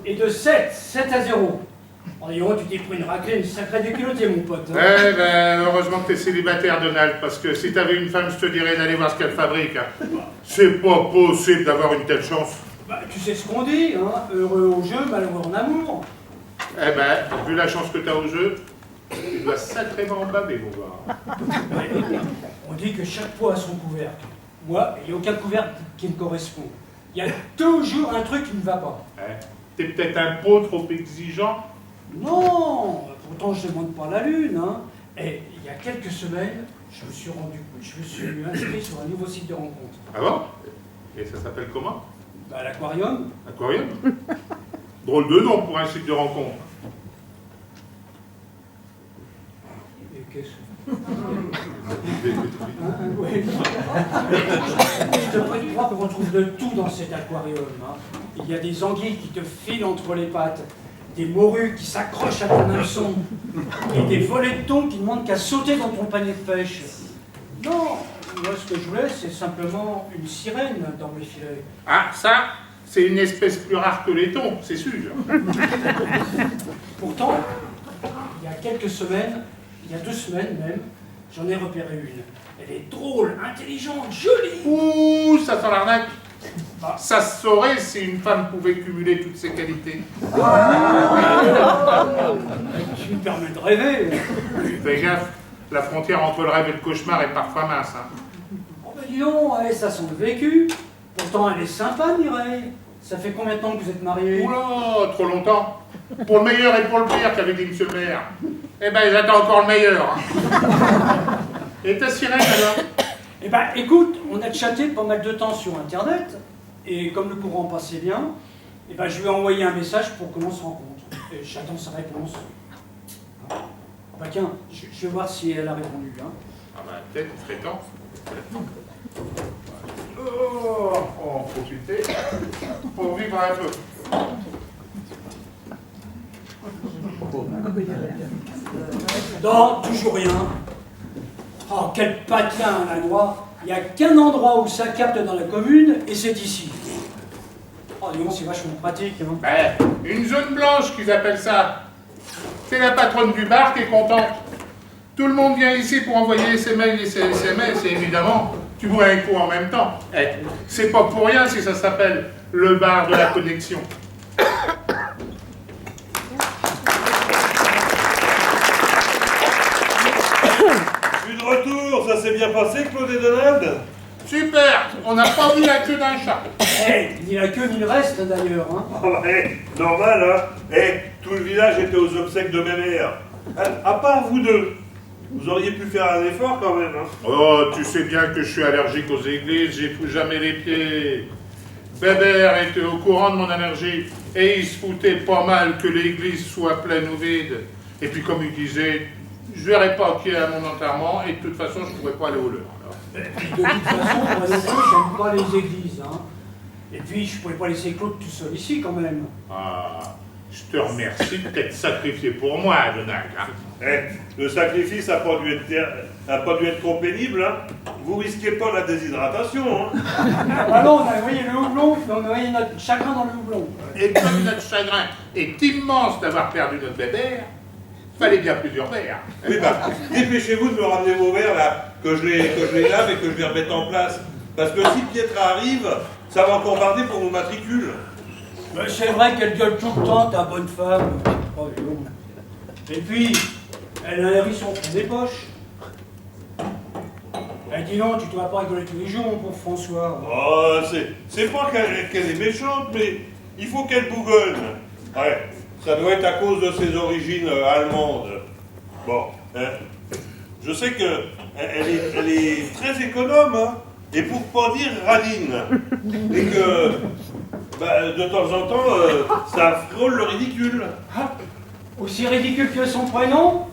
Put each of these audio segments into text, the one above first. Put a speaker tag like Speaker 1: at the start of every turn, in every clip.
Speaker 1: Et de 7-0. Oh, dis-moi, tu t'es pris une raclée, une sacrée déculottée, mon pote. Hein.
Speaker 2: Ouais, ben, heureusement que t'es célibataire, Donald, parce que si t'avais une femme, je te dirais d'aller voir ce qu'elle fabrique. Hein. C'est pas possible d'avoir une telle chance.
Speaker 1: Bah, tu sais ce qu'on dit, hein, heureux au jeu, malheureux en amour.
Speaker 2: Eh ben, vu la chance que t'as au jeu, tu dois sacrément baver, mon gars.
Speaker 1: Ouais, on dit que chaque poids a son couvercle. Moi, il n'y a aucun couvercle qui me correspond. Il y a toujours un truc qui ne va pas.
Speaker 2: T'es peut-être un pot trop exigeant.
Speaker 1: Non, pourtant je ne demande pas la lune. Hein. Et il y a quelques semaines, je me suis inscrit sur un nouveau site de rencontre.
Speaker 2: Ah bon? Et ça s'appelle comment?
Speaker 1: Bah, l'aquarium.
Speaker 2: Aquarium? Drôle de nom pour un site de rencontre.
Speaker 1: Et qu'est-ce que... Oui. Je devrais te croire qu'on trouve de tout dans cet aquarium. Hein. Il y a des anguilles qui te filent entre les pattes, des morues qui s'accrochent à ton hameçon, et des volets de thon qui ne demandent qu'à sauter dans ton panier de pêche. Non, moi ce que je voulais, c'est simplement une sirène dans mes filets.
Speaker 2: Ah, ça, c'est une espèce plus rare que les thons, c'est sûr.
Speaker 1: Pourtant, il y a quelques semaines, il y a 2 semaines même, j'en ai repéré une. Elle est drôle, intelligente, jolie.
Speaker 2: Ouh, ça sent l'arnaque.
Speaker 1: Bah.
Speaker 2: Ça se saurait si une femme pouvait cumuler toutes ses qualités.
Speaker 1: Tu me permets de rêver.
Speaker 2: Fais gaffe, la frontière entre le rêve et le cauchemar est parfois mince. Hein.
Speaker 1: Oh ben dis donc, ça sent le vécu. Pourtant elle est sympa, Mireille. Ça fait combien de temps que vous êtes mariés?
Speaker 2: Oula, trop longtemps. Pour le meilleur et pour le pire, qu'avait dit monsieur le maire. Eh ben, j'attends encore le meilleur. Hein. Et ta sirène, alors?
Speaker 1: Eh ben, écoute, on a chatté pas mal de temps sur Internet, et comme le courant passait bien, eh ben, je lui ai envoyé un message pour qu'on se rencontre. Et j'attends sa réponse. Bah tiens, je vais voir si elle a répondu. Hein.
Speaker 2: Ah bah, peut-être, il serait temps. Oh, on va en profiter pour vivre un peu.
Speaker 1: Non, toujours rien. Oh, quel patelin, la noix. Il n'y a qu'un endroit où ça capte dans la commune, et c'est ici. Oh, dis donc, c'est vachement pratique. Hein.
Speaker 2: Ben, une zone blanche qu'ils appellent ça. C'est la patronne du bar qui est contente. Tout le monde vient ici pour envoyer ses mails et ses SMS, et évidemment, tu bois un coup en même temps. Eh, c'est pas pour rien si ça s'appelle le bar de la connexion.
Speaker 3: Je suis de retour, ça s'est bien passé, Claude et Donald?
Speaker 2: Super, on n'a pas vu la queue d'un chat.
Speaker 1: Ni la queue ni le reste d'ailleurs. Hein.
Speaker 3: Oh, bah, normal, hein? Tout le village était aux obsèques de mes mères. À part vous deux, vous auriez pu faire un effort quand même, hein?
Speaker 2: Oh, tu sais bien que je suis allergique aux églises, j'y fous jamais les pieds. Bébert était au courant de mon allergie et il se foutait pas mal que l'église soit pleine ou vide. Et puis comme il disait, je verrai pas qui est à mon enterrement et de toute façon je pourrais pas aller au leur.
Speaker 1: De toute façon, moi non plus, j'aime pas les églises. Hein. Et puis, je pouvais pas laisser Claude tout seul ici quand même.
Speaker 2: Ah, je te remercie de t'être sacrifié pour moi, Donald. Hein.
Speaker 3: Le sacrifice n'a pas dû être trop pénible, hein? Vous risquez pas la déshydratation, hein?
Speaker 1: Ah non, on a noyé le houblon, on a noyé notre chagrin dans le houblon.
Speaker 2: Et comme notre chagrin est immense d'avoir perdu notre bébert, fallait bien plusieurs verres.
Speaker 3: Oui, bah, dépêchez-vous de me ramener vos verres, là, que je les lave et que je les remette en place. Parce que si Pietra arrive, ça va encore barder pour nos matricules.
Speaker 1: Mais c'est vrai qu'elle gueule tout le temps, ta bonne femme. Oh, non. Et puis, elle a un hérisson au fond des poches. Eh, dis donc, tu te vas pas rigoler tous les jours, mon pauvre François.
Speaker 3: Oh, c'est pas qu'elle est méchante, mais il faut qu'elle bougonne. Ouais, ça doit être à cause de ses origines allemandes. Bon, hein, je sais que elle est très économe, hein, et pour pas dire radine. Et que de temps en temps, ça frôle le ridicule.
Speaker 1: Ah, aussi ridicule que son prénom?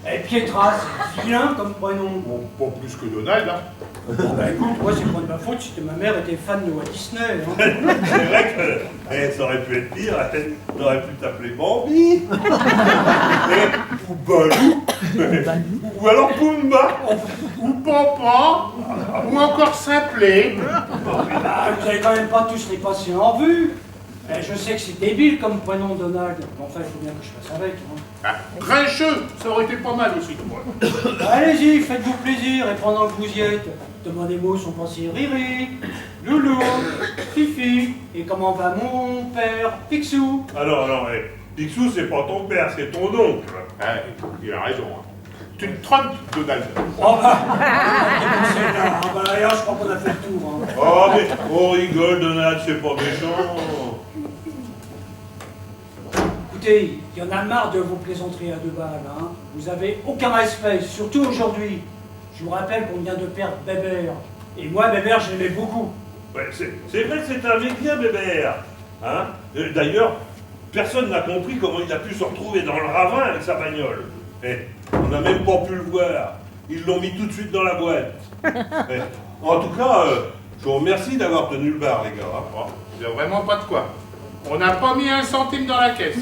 Speaker 1: Et Pietra, c'est vilain comme prénom.
Speaker 2: Bon, pas plus que Donald, hein.
Speaker 1: Bon, bah écoute, moi c'est pas de ma faute si ma mère était fan de Walt Disney. Hein.
Speaker 3: C'est vrai que ça aurait pu être pire, on aurait pu t'appeler Bambi, ou Balou, ou alors Pumba,
Speaker 2: Ou Papa, ou encore Simplet.
Speaker 1: Bah, vous avez quand même pas tous les patients en vue. Je sais que c'est débile comme prénom Donald, mais enfin il faut bien que je fasse avec. Hein.
Speaker 2: Ah, Grincheux, ça aurait été pas mal aussi.
Speaker 1: Allez-y, faites-vous plaisir, et pendant que vous y êtes, demandez-moi où sont passés Riri, Loulou, Fifi, et comment va mon père, Picsou.
Speaker 3: Alors, Picsou, c'est pas ton père, c'est ton oncle.
Speaker 2: Ah, il a raison. Hein. Tu te trompes, Donald.
Speaker 1: Oh bah, d'ailleurs, je crois qu'on a fait le tour. Hein.
Speaker 3: Oh, mais on rigole, Donald, c'est pas méchant.
Speaker 1: Écoutez, il y en a marre de vos plaisanteries à 2 balles. Hein. Vous avez aucun respect, surtout aujourd'hui. Je vous rappelle qu'on vient de perdre Bébert. Et moi, Bébert, je l'aimais beaucoup.
Speaker 3: Ouais, c'est vrai que c'est un mec bien, Bébert. Hein? D'ailleurs, personne n'a compris comment il a pu se retrouver dans le ravin avec sa bagnole. On n'a même pas pu le voir. Ils l'ont mis tout de suite dans la boîte. En tout cas, je vous remercie d'avoir tenu le bar, les gars. Hein?
Speaker 2: Oh, il n'y a vraiment pas de quoi. On n'a pas mis un centime dans la caisse.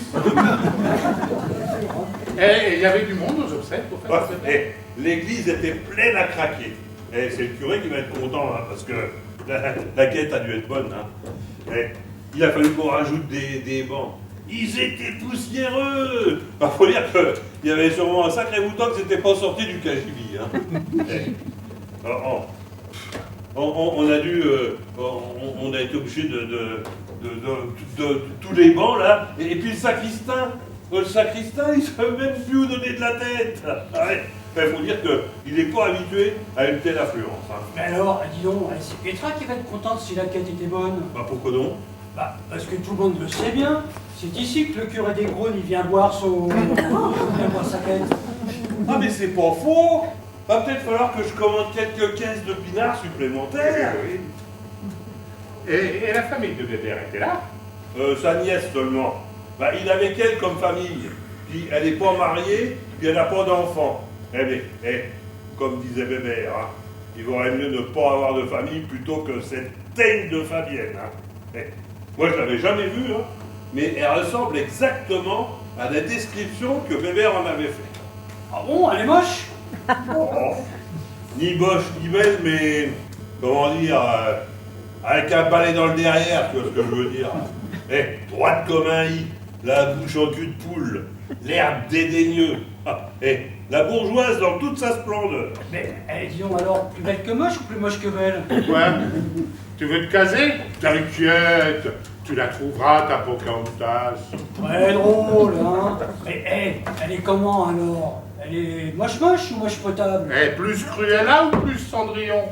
Speaker 2: Et il y avait du monde aux obsèques pour faire ça.
Speaker 3: L'église était pleine à craquer. Et c'est le curé qui va être content, hein, parce que la quête a dû être bonne. Hein. Il a fallu qu'on rajoute des bancs. Ils étaient poussiéreux. Il faut dire qu'il y avait sûrement un sacré bouton qui s'était pas sorti du KGB. Hein. On a dû, on a été obligé de tous les bancs là, et puis le sacristain, il savait même plus où donner de la tête. Il faut dire qu'il n'est pas habitué à une telle affluence. Hein.
Speaker 1: Mais alors, dis donc, c'est Petra qui va être contente si la quête était bonne.
Speaker 3: Bah pourquoi donc?
Speaker 1: Bah, parce que tout le monde le sait bien. C'est ici que le curé des Graunes, il vient boire sa quête.
Speaker 3: Ah mais c'est pas faux. Va peut-être falloir que je commande quelques caisses de pinards supplémentaires.
Speaker 2: Oui. Et la famille de Bébert était là?
Speaker 3: Sa nièce seulement. Bah, il avait qu'elle comme famille. Puis elle n'est pas mariée, puis elle n'a pas d'enfant. Comme disait Bébert, hein, il vaudrait mieux ne pas avoir de famille plutôt que cette teigne de Fabienne. Hein. Moi, je l'avais jamais vue, hein, mais elle ressemble exactement à la description que Bébert en avait fait.
Speaker 1: Ah bon, elle est moche?
Speaker 3: Oh, ni moche, ni belle, mais comment dire, avec un balai dans le derrière, tu vois ce que je veux dire. Droite comme un i, la bouche en cul de poule, l'air dédaigneux. La bourgeoise dans toute sa splendeur.
Speaker 1: Mais, dis donc alors, plus belle que moche ou plus moche que belle?
Speaker 2: Quoi? Tu veux te caser? T'inquiète, tu la trouveras, ta Pocahontas.
Speaker 1: Très drôle, hein? Mais, elle est comment alors? Elle est moche ou moche potable?
Speaker 2: Plus Cruella ou plus Cendrillon?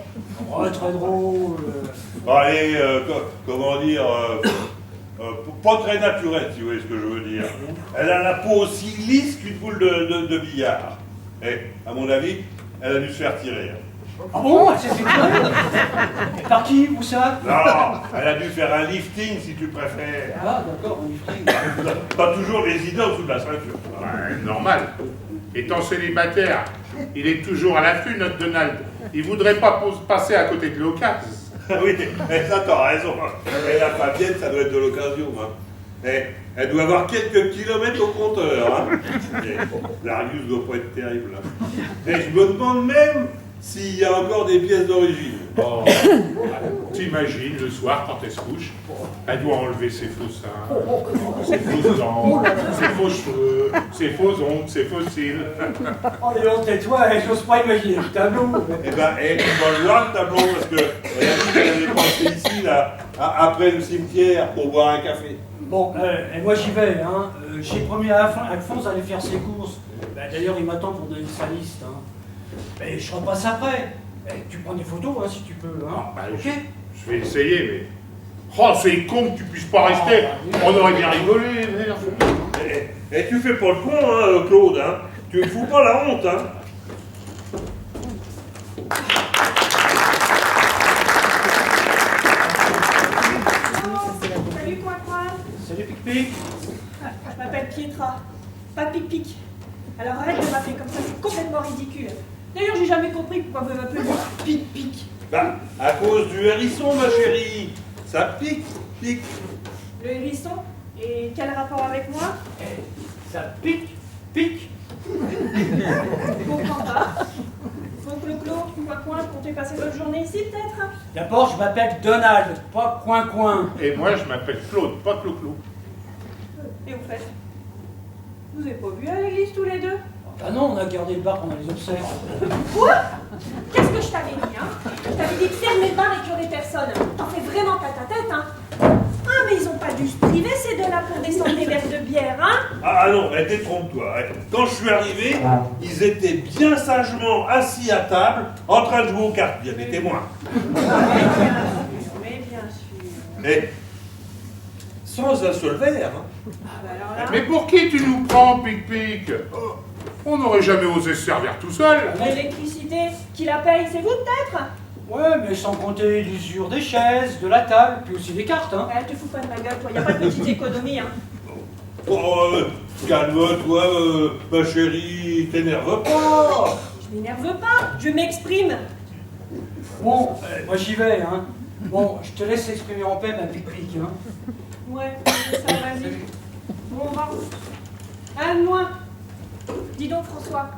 Speaker 1: Oh, très drôle.
Speaker 3: Allez, comment dire, pas très naturelle, si vous voyez ce que je veux dire. Elle a la peau aussi lisse qu'une boule de billard. À mon avis, elle a dû se faire tirer.
Speaker 1: Ah bon? Elle s'est fait tirer? Et par qui? Où ça?
Speaker 3: Non, elle a dû faire un lifting, si tu préfères.
Speaker 1: Ah, d'accord, un lifting.
Speaker 3: Pas toujours les idées en dessous de la ceinture.
Speaker 2: Ouais, normal. Étant célibataire, il est toujours à l'affût, notre Donald. Il voudrait pas passer à côté de l'occasion.
Speaker 3: Oui, ça t'as raison. Et la Fabienne, ça doit être de l'occasion. Hein. Elle doit avoir quelques kilomètres au compteur. Hein. L'Arius doit pas être terrible. Hein. Je me demande même s'il y a encore des pièces d'origine.
Speaker 2: Oh, t'imagines, le soir, quand elle se couche, elle doit enlever ses faux seins, ses fausses dents, ses faux cheveux, ses faux ongles, ses faux cils.
Speaker 1: Oh, Léon, tais-toi, j'ose pas imaginer le tableau.
Speaker 3: Tu vas le voir le tableau, parce que elle avait pensé ici, là, après le cimetière, pour boire un café.
Speaker 1: Bon, et moi j'y vais, hein. J'ai promis à Alphonse d'aller faire ses courses. D'ailleurs, il m'attend pour donner sa liste, hein. Mais je repasse après. Tu prends des photos, hein, si tu peux, hein. Ok.
Speaker 2: Je vais essayer, mais... Oh, c'est con que tu puisses pas rester. On aurait bien rigolé.
Speaker 3: Et tu fais pas le con, hein, Claude, hein. Tu ne fous pas la honte, hein.
Speaker 4: Salut quoi? Juan.
Speaker 1: Salut Pic-Pic.
Speaker 4: Je m'appelle Pietra, pas Pic-Pic. Alors arrête de m'appeler comme ça, c'est complètement ridicule. D'ailleurs, j'ai jamais compris pourquoi vous m'appelez Pic-Pic.
Speaker 3: Bah, à cause du hérisson, ma chérie. Ça pique, pique.
Speaker 4: Le hérisson? Et quel rapport avec moi?
Speaker 1: Ça pique, pique.
Speaker 4: Je comprends pas. Donc le clos, coin-coin, comptez passer votre journée ici peut-être?
Speaker 1: D'abord, je m'appelle Donald, pas Coin-Coin.
Speaker 2: Et moi, je m'appelle Claude, pas Clo-Clo.
Speaker 4: Et au fait, vous avez pas vu à l'église tous les deux?
Speaker 1: Ah non, on a gardé le bar, on a les obsèques.
Speaker 4: Quoi? Qu'est-ce que je t'avais dit, hein? Je t'avais dit de fermer le bar et qu'il n'y aurait personne. T'en fais vraiment pas ta tête, hein? Ah, mais ils ont pas dû se priver ces deux-là pour descendre des verres de bière, hein?
Speaker 3: Ah non, détrompe-toi. Quand je suis arrivé, ils étaient bien sagement assis à table, en train de jouer aux cartes. Il y a des témoins.
Speaker 4: Mais bien sûr.
Speaker 3: Mais sans un seul verre. Hein.
Speaker 4: Ah bah alors là,
Speaker 2: Mais pour qui tu nous prends, Pic-Pic? On n'aurait jamais osé se servir tout seul.
Speaker 4: l'électricité, qui la paye, c'est vous peut-être?
Speaker 1: Ouais, mais sans compter l'usure des chaises, de la table, puis aussi des cartes, hein.
Speaker 4: Eh, te fous pas de ma gueule, toi, y a pas de petite économie, hein.
Speaker 3: Oh, calme-toi, ma chérie, t'énerve pas.
Speaker 4: Je m'énerve pas, je m'exprime.
Speaker 1: Bon, moi j'y vais, hein. Bon, je te laisse exprimer en paix, ma Pic-Pic, hein.
Speaker 4: Ouais, ça vas-y. Bon, va. Anne-moi. Dis donc, François,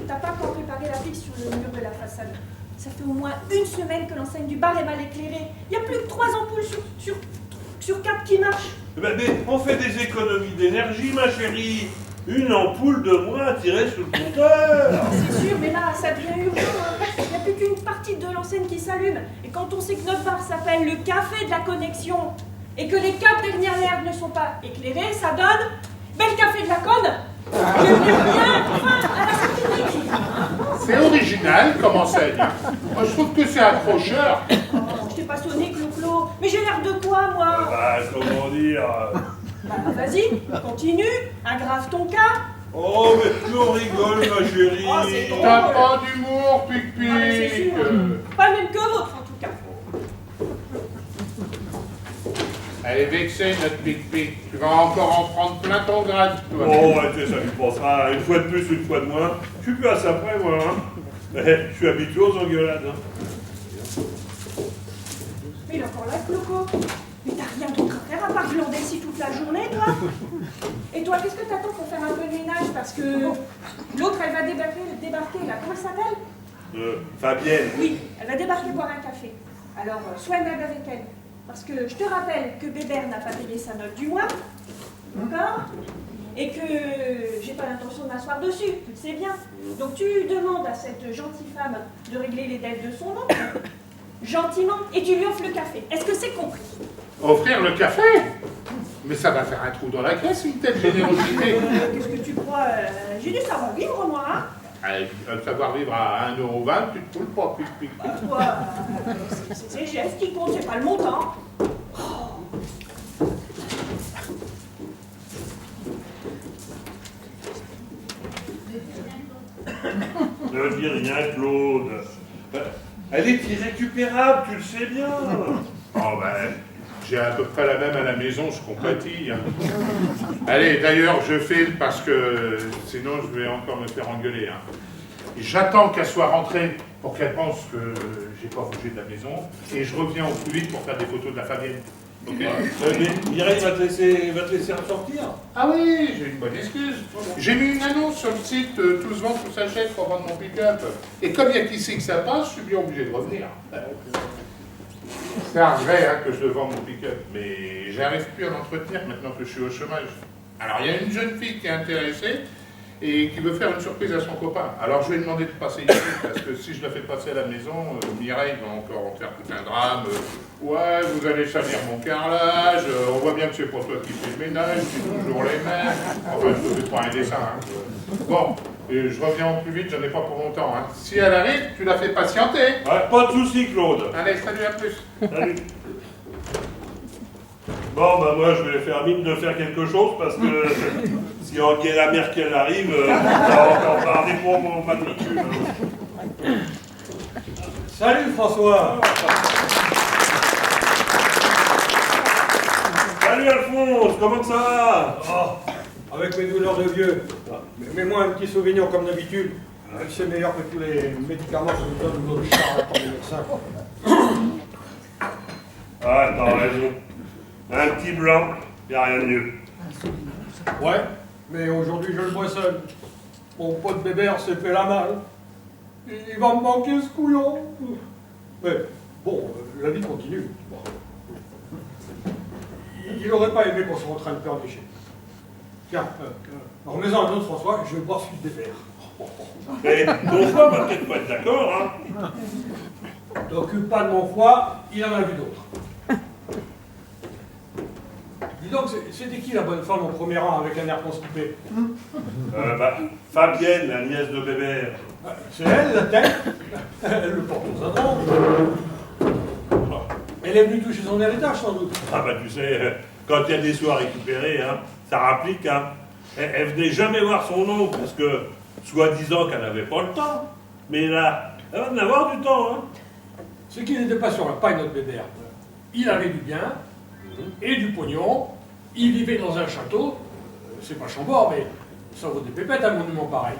Speaker 4: t'as pas encore préparé la fixe sur le mur de la façade? Ça fait au moins une semaine que l'enseigne du bar est mal éclairée. Il y a plus que 3 ampoules sur 4 qui marchent.
Speaker 3: Mais on fait des économies d'énergie, ma chérie. Une ampoule de moins à tirer sur le compteur.
Speaker 4: C'est sûr, mais là, ça devient urgent. Hein. Il n'y a plus qu'une partie de l'enseigne qui s'allume. Et quand on sait que notre bar s'appelle le café de la connexion et que les 4 dernières lèvres ne sont pas éclairées, ça donne le café de la conne. Je n'ai rien, enfin, à la satirique.
Speaker 2: C'est original comme enseigne. Moi, je trouve que c'est accrocheur.
Speaker 4: Oh, je t'ai pas sonné, Clo-Clo. Mais j'ai l'air de quoi, moi?
Speaker 3: Bah, comment dire
Speaker 4: Bah, vas-y, continue, aggrave ton cas.
Speaker 3: Oh, mais on rigole, ma chérie.
Speaker 4: Oh, c'est drôle.
Speaker 2: T'as pas d'humour,
Speaker 4: Ah, mais c'est
Speaker 2: Pic-Pic.
Speaker 4: sûr. Pas le même que votre, en tout cas.
Speaker 2: Elle est vexée, notre Pic-Pic. Tu vas encore en prendre plein ton grade, toi.
Speaker 3: Oh, ouais, tu sais, ça lui passera une fois de plus, une fois de moins. Je suis plus à ça près, moi. Hein. Je suis habitué aux engueulades. Hein.
Speaker 4: Mais il est encore là, Cloco. Mais t'as rien d'autre à faire à part glander ici toute la journée, toi? Et toi, qu'est-ce que t'attends pour faire un peu de ménage? Parce que l'autre, elle va débarquer, là. Comment elle s'appelle?
Speaker 3: Fabienne.
Speaker 4: Oui, elle va débarquer boire un café. Alors, sois aimable avec elle. Parce que je te rappelle que Bébert n'a pas payé sa note du mois. D'accord? Et que j'ai pas l'intention de m'asseoir dessus, tu le sais bien. Donc tu demandes à cette gentille femme de régler les dettes de son oncle, gentiment, et tu lui offres le café. Est-ce que c'est compris?
Speaker 2: Offrir le café? Mais ça va faire un trou dans la caisse, une telle générosité.
Speaker 4: Qu'est-ce que tu crois? J'ai dû savoir vivre, moi, hein?
Speaker 2: Savoir vivre à 1,20 €, tu te poules pas, Pic-Pic.
Speaker 4: Bah, toi, c'est les gestes qui comptent, c'est pas le montant.
Speaker 3: Ne dis rien, Claude. Elle est irrécupérable, tu le sais bien.
Speaker 2: Oh ben, j'ai à peu près la même à la maison, je compatis. Hein. Allez, d'ailleurs, je file parce que sinon je vais encore me faire engueuler. Hein. J'attends qu'elle soit rentrée pour qu'elle pense que j'ai pas bougé de la maison et je reviens au plus vite pour faire des photos de la Fabienne. Ok?
Speaker 3: Mais Mireille va te laisser ressortir.
Speaker 2: Ah oui, j'ai une bonne excuse. J'ai mis une annonce sur le site tout se vend, tout s'achète pour vendre mon pick-up. Et comme il y a qui sait que ça passe, je suis bien obligé de revenir. C'est un regret hein, que je vends mon pick-up, mais j'arrive plus à l'entretenir maintenant que je suis au chômage. Alors il y a une jeune fille qui est intéressée et qui veut faire une surprise à son copain. Alors je lui ai demandé de passer ici, parce que si je la fais passer à la maison, Mireille va encore en faire tout un drame. Ouais, vous allez salir mon carrelage, on voit bien que c'est pour toi qui fais le ménage, c'est toujours les mêmes. Enfin, je ne fais pas un dessin. Hein. Bon, et je reviens au plus vite, j'en ai pas pour longtemps. Hein. Si elle arrive, tu la fais patienter.
Speaker 3: Ouais, pas de soucis, Claude.
Speaker 2: Allez, salut, à plus.
Speaker 3: Salut. Bon, bah moi, je vais faire mine de faire quelque chose, parce que si Angela Merkel arrive, ça va encore parler pour mon matricule.
Speaker 1: Salut François.
Speaker 3: Salut Salut Alphonse, comment ça va?
Speaker 5: Oh, avec mes douleurs de vieux. Mets-moi un petit Sauvignon comme d'habitude. C'est meilleur que tous les médicaments que nous donnent nos charlatans par les médecins.
Speaker 3: Ah, t'as raison. Un petit blanc, y a rien de mieux.
Speaker 5: Ouais, mais aujourd'hui je le bois seul. Mon pote Bébert s'est fait la malle. Il va me manquer ce couillon. Mais bon, la vie continue. Il n'aurait pas aimé qu'on soit en train de pleurnicher. Tiens, remets-en un autre, François, je vais boire celui de Bébert.
Speaker 3: Mais ton foie va peut-être pas être d'accord, hein?
Speaker 5: T'occupe pas de mon foie, il en a vu d'autres. Dis donc, c'était qui la bonne femme au premier rang avec un air constipé?
Speaker 3: Fabienne, la nièce de Bébert.
Speaker 5: C'est elle, la tête. Elle le porte aux attentes. Elle est venue toucher son héritage, sans doute.
Speaker 3: Ah bah tu sais, quand il y a des sous à récupérer, hein, ça rapplique, hein. Elle venait jamais voir son oncle, parce que, soi-disant qu'elle n'avait pas le temps. Mais là, elle va en avoir du temps, hein.
Speaker 5: C'est qu'il n'était pas sur la paille, notre Bébert. Il avait du bien et du pognon. Il vivait dans un château. C'est pas Chambord, mais ça vaut des pépettes, un monument pareil.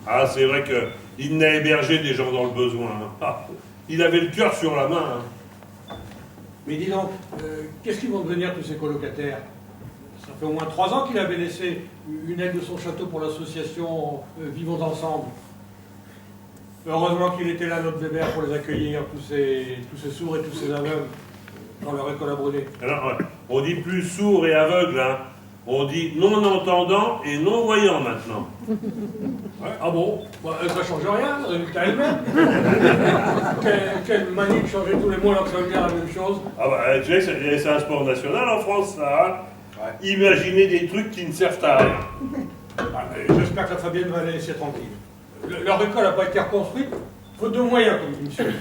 Speaker 3: Ah, c'est vrai qu'il n'a hébergé des gens dans le besoin, hein. Ah, il avait le cœur sur la main, hein.
Speaker 5: Mais dis donc, qu'est-ce qu'ils vont devenir tous ces colocataires? Ça fait au moins 3 ans qu'il avait laissé une aide de son château pour l'association Vivons Ensemble. Heureusement qu'il était là, notre Bébert, pour les accueillir, tous ces sourds et tous ces aveugles, dans leur école à Brunet.
Speaker 3: Alors, ouais, on dit plus sourd et aveugle, hein. On dit non-entendant et non-voyant maintenant.
Speaker 5: Ouais, ah bon, bah, ça change rien, le résultat est le même. Quelle manie de changer tous les mots alors que ça veut dire la même chose.
Speaker 3: Ah bah, tu sais, c'est un sport national en France, ça, hein. Ouais. Imaginer des trucs qui ne servent à rien.
Speaker 5: Ah, j'espère que la Fabienne va les laisser tranquilles. Leur école n'a pas été reconstruite, faute de moyens, comme dit monsieur.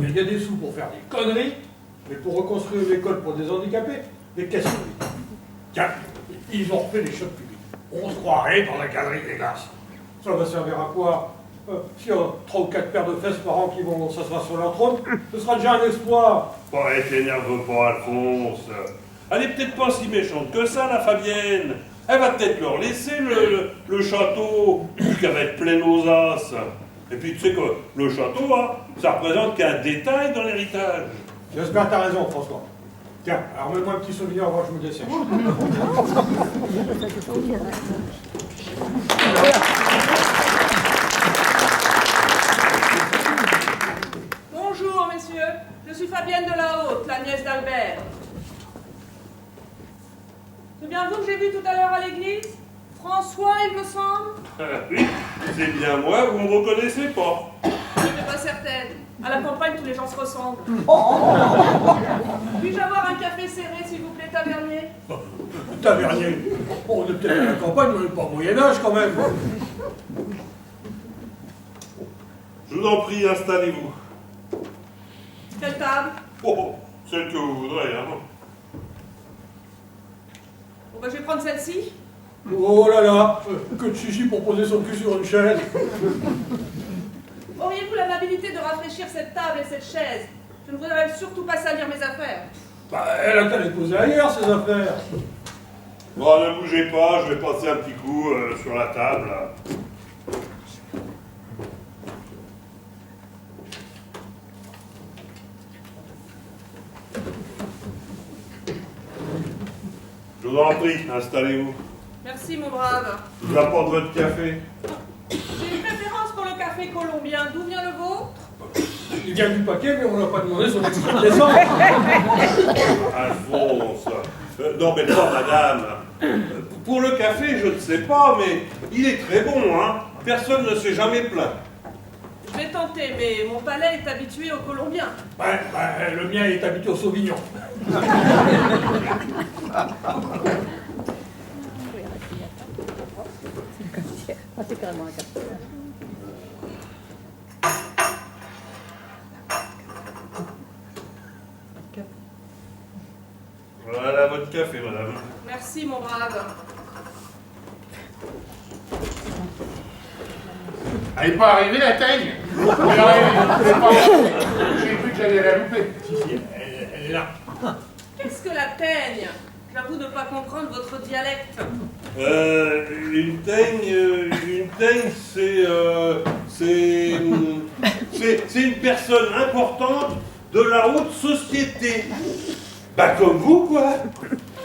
Speaker 5: Il y a des sous pour faire des conneries, mais pour reconstruire une école pour des handicapés, des questions. Tiens, ils ont refait les chocs publics. On se croirait dans la galerie des glaces. Ça va servir à quoi? S'il y a 3 ou 4 paires de fesses par an qui vont s'asseoir sur leur trône, ce sera déjà un exploit.
Speaker 3: Bon, elle t'énerve pas, Alphonse. Elle est peut-être pas si méchante que ça, la Fabienne. Elle va peut-être leur laisser le château, vu qu'elle va être pleine aux as. Et puis tu sais que le château, hein, ça représente qu'un détail dans l'héritage.
Speaker 5: J'espère que t'as raison, François. Tiens, alors mets-moi un petit souvenir avant que je me dessèche.
Speaker 6: Bonjour, messieurs. Je suis Fabienne de la Haute, la nièce d'Albert. C'est bien vous que j'ai vu tout à l'heure à l'église? François, il me semble?
Speaker 3: Oui, c'est bien moi, vous me reconnaissez pas.
Speaker 6: Je n'étais pas certaine. À la campagne, tous les gens se ressemblent. Puis-je avoir un café serré, s'il vous plaît, tavernier?
Speaker 5: Tavernier. Bon, on est peut-être à la campagne, mais on n'est pas au Moyen-Âge quand même.
Speaker 3: Je vous en prie, installez-vous.
Speaker 6: Quelle table?
Speaker 3: Oh, celle que vous voudrez, hein.
Speaker 6: Bon, bah, je vais prendre celle-ci.
Speaker 5: Oh là là, que de chichi pour poser son cul sur une chaise.
Speaker 6: Auriez-vous l'amabilité de rafraîchir cette table et cette chaise? Je ne voudrais surtout pas salir mes affaires.
Speaker 5: Bah, elle a qu'à les poser ailleurs, ces affaires.
Speaker 3: Bon, ne bougez pas, je vais passer un petit coup sur la table. Je vous en prie, installez-vous.
Speaker 6: Merci, mon brave.
Speaker 3: Je vous apporte votre café.
Speaker 6: J'ai une préférence pour le café colombien. D'où vient le vôtre?
Speaker 5: Il vient du paquet, mais on n'a pas demandé son explication.
Speaker 3: Alphonse. Non, mais non, madame. Pour le café, je ne sais pas, mais il est très bon, hein. Personne ne s'est jamais plaint.
Speaker 6: Je vais tenter, mais mon palais est habitué au colombien.
Speaker 5: Le mien est habitué au Sauvignon.
Speaker 7: C'est carrément un café.
Speaker 3: Voilà votre café, madame.
Speaker 6: Merci, mon brave.
Speaker 2: Elle n'est pas arrivée, la teigne? J'ai cru que j'allais la louper.
Speaker 5: Si, elle est là.
Speaker 6: Qu'est-ce que la teigne? J'avoue ne pas comprendre votre dialecte.
Speaker 3: Une teigne, c'est une personne importante de la haute société. Bah comme vous, quoi.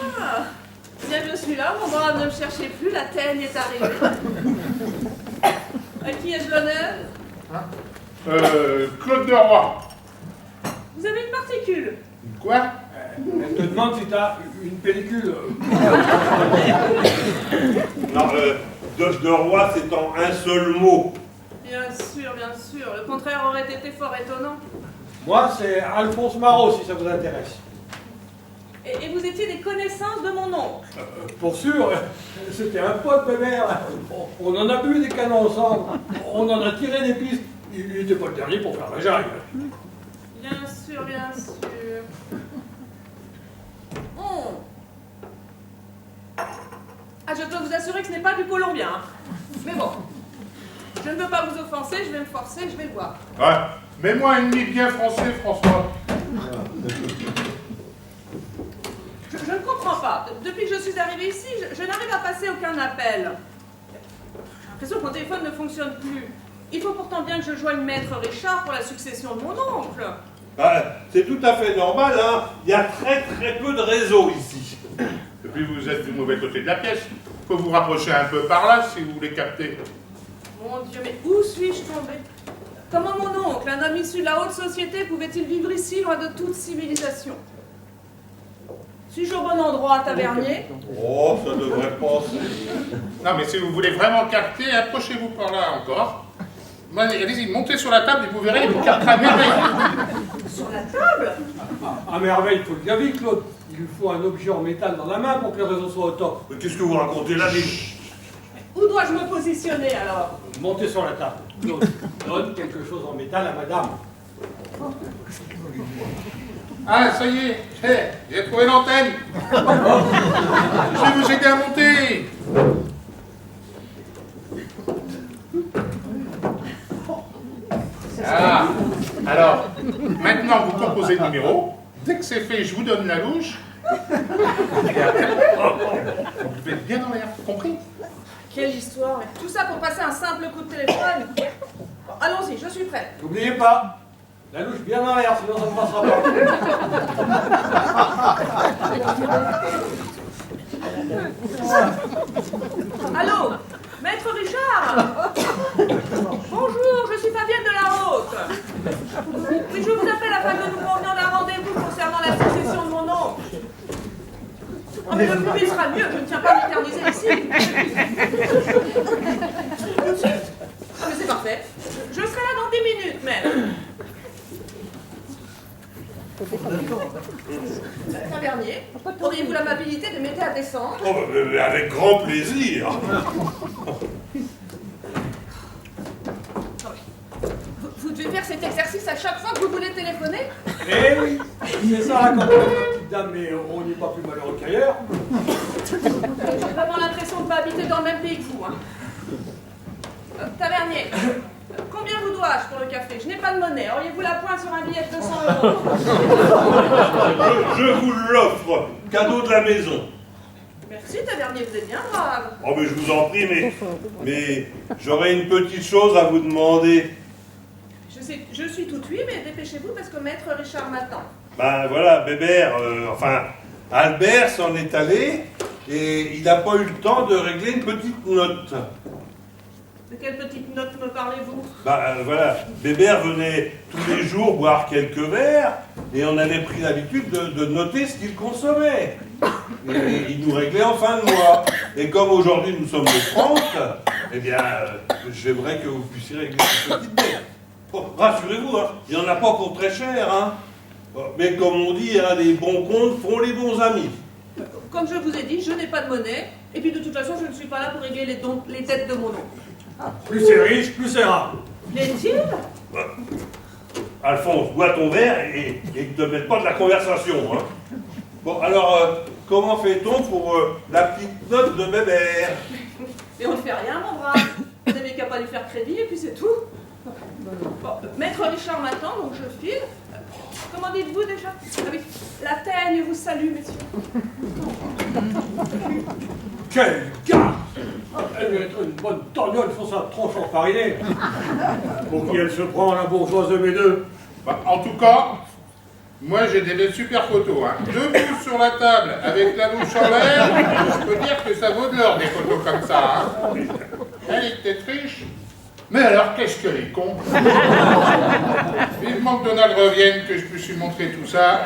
Speaker 6: Ah, bien je suis là, mon brave, ne me cherchez plus, la teigne est arrivée. À qui ai-je l'honneur?
Speaker 2: Claude de Roy.
Speaker 6: Vous avez une particule.
Speaker 2: Quoi?
Speaker 5: Elle te demande si t'as une pellicule.
Speaker 3: Non, de roi, c'est en un seul mot.
Speaker 6: Bien sûr, bien sûr. Le contraire aurait été fort étonnant.
Speaker 5: Moi, c'est Alphonse Marot, si ça vous intéresse.
Speaker 6: Et vous étiez des connaissances de mon oncle.
Speaker 5: Pour sûr, c'était un pote Bébert. On en a bu des canons ensemble. On en a tiré des pistes. Il n'était pas le dernier pour faire la jaille.
Speaker 6: Bien sûr, bien sûr. Oh. Ah, je peux vous assurer que ce n'est pas du colombien. Hein. Mais bon, je ne veux pas vous offenser, je vais me forcer, je vais le boire.
Speaker 2: Ouais. Mets-moi un demi bien français, François.
Speaker 6: Je ne comprends pas. Depuis que je suis arrivée ici, je n'arrive à passer aucun appel. J'ai l'impression que mon téléphone ne fonctionne plus. Il faut pourtant bien que je joigne Maître Richard pour la succession de mon oncle.
Speaker 3: Bah, c'est tout à fait normal, hein. Il y a très peu de réseau ici.
Speaker 2: Et puis vous êtes du mauvais côté de la pièce. Faut vous rapprocher un peu par là si vous voulez capter.
Speaker 6: Mon Dieu, mais où suis-je tombée? Comment mon oncle, un homme issu de la haute société, pouvait-il vivre ici, loin de toute civilisation? Suis-je au bon endroit, Tavernier?
Speaker 3: Oh, ça devrait passer.
Speaker 2: Non mais si vous voulez vraiment capter, approchez-vous par là encore. Allez-y, montez sur la table et vous verrez, vous capterez à merveille.
Speaker 6: Sur la table?
Speaker 5: À merveille, il faut le gaver, Claude. Il lui faut un objet en métal dans la main pour que le réseau soit au top.
Speaker 3: Mais qu'est-ce que vous racontez là, mais...
Speaker 6: Où dois-je me positionner alors?
Speaker 5: Montez sur la table. Claude, donne quelque chose en métal à madame.
Speaker 2: Ah, ça y est, j'ai trouvé l'antenne. Je vais vous aider à monter. Ah, alors, maintenant vous composez le numéro. Dès que c'est fait, je vous donne la louche. Et après, vous faites bien dans l'air, compris?
Speaker 6: Quelle histoire, mais tout ça pour passer un simple coup de téléphone. Bon, allons-y, je suis prête.
Speaker 5: N'oubliez pas, la louche bien dans l'air, sinon ça ne passera pas.
Speaker 6: Allô, Maître Richard? Bonjour, je suis Fabienne de la Haute. Oui, je vous appelle afin que nous convenions d'un rendez-vous concernant la succession de mon oncle. Oh, mais le plus vite sera mieux, je ne tiens pas à m'éterniser ici. Tout de suite? Ah, mais c'est parfait. Je serai là dans 10 minutes même. Tavernier, auriez-vous l'amabilité de m'aider à descendre?
Speaker 3: Oh, mais avec grand plaisir.
Speaker 6: Vous devez faire cet exercice à chaque fois que vous voulez téléphoner?
Speaker 5: Eh oui, c'est ça la campagne, petite dame, mais on n'est pas plus malheureux qu'ailleurs.
Speaker 6: J'ai vraiment l'impression de ne pas habiter dans le même pays que vous. Hein. Tavernier, combien vous dois-je pour le café? Je n'ai pas de monnaie. Auriez-vous la pointe sur un billet de 200 €?
Speaker 3: Je vous l'offre, cadeau de la maison.
Speaker 6: Merci, Tavernier, vous êtes bien brave.
Speaker 3: Oh, mais je vous en prie, mais j'aurais une petite chose à vous demander.
Speaker 6: Je suis tout oui, mais dépêchez-vous parce que Maître Richard m'attend.
Speaker 3: Ben voilà, Bébert, Albert s'en est allé et il n'a pas eu le temps de régler une petite note.
Speaker 6: De quelle petite note me parlez-vous?
Speaker 3: Voilà, Bébert venait tous les jours boire quelques verres et on avait pris l'habitude de noter ce qu'il consommait. Et il nous réglait en fin de mois. Et comme aujourd'hui nous sommes le 30, eh bien, j'aimerais que vous puissiez régler cette petite dette. Bon, rassurez-vous, hein, il n'y en a pas pour très cher. Hein. Mais comme on dit, hein, les bons comptes font les bons amis.
Speaker 6: Comme je vous ai dit, je n'ai pas de monnaie. Et puis de toute façon, je ne suis pas là pour régler les dettes de mon oncle.
Speaker 5: Plus c'est riche, plus c'est rare.
Speaker 6: L'est-il?
Speaker 3: Alphonse, bois ton verre et ne te mette pas de la conversation. Hein. Bon, alors, comment fait-on pour la petite note de Bébert?
Speaker 6: Et on ne fait rien, mon brave. Vous n'avez qu'à pas lui faire crédit et puis c'est tout. Bon, Maître Richard m'attend, donc je file. Comment dites-vous déjà? Ah oui, la teigne vous salue, messieurs.
Speaker 5: Quel gars! Elle doit être une bonne torgnole sur sa tronche enfarinée. Pour qui elle se prend, la bourgeoise de mes deux?
Speaker 2: Bah, en tout cas, moi j'ai des super photos. Hein. Debout sur la table, avec la louche en l'air, je peux dire que ça vaut de l'or des photos comme ça. Hein. Elle était riche. Mais alors, qu'est-ce qu'elle est con. Vivement que Donald revienne, que je puisse lui montrer tout ça.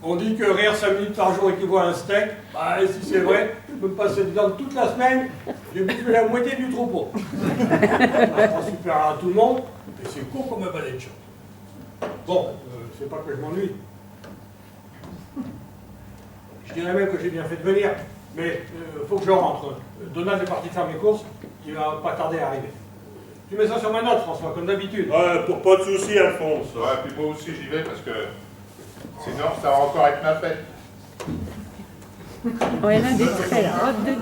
Speaker 5: On dit que rire 5 minutes par jour équivaut à un steak. Bah, si c'est vrai, je peux me passer dedans toute la semaine, j'ai bouffé la moitié du troupeau. Ça prend super à tout le monde, et c'est con comme un balai de champ. Bon, c'est pas que je m'ennuie. Je dirais même que j'ai bien fait de venir, mais faut que je rentre. Donald est parti faire mes courses, il va pas tarder à arriver. Tu mets ça sur ma note, François, comme d'habitude.
Speaker 3: Ouais, pour pas de soucis, Alphonse.
Speaker 2: Ouais, puis moi aussi j'y vais parce que sinon ça va encore être ma fête.
Speaker 7: Oh, il y en a des traits, là. Oh, de Dieu.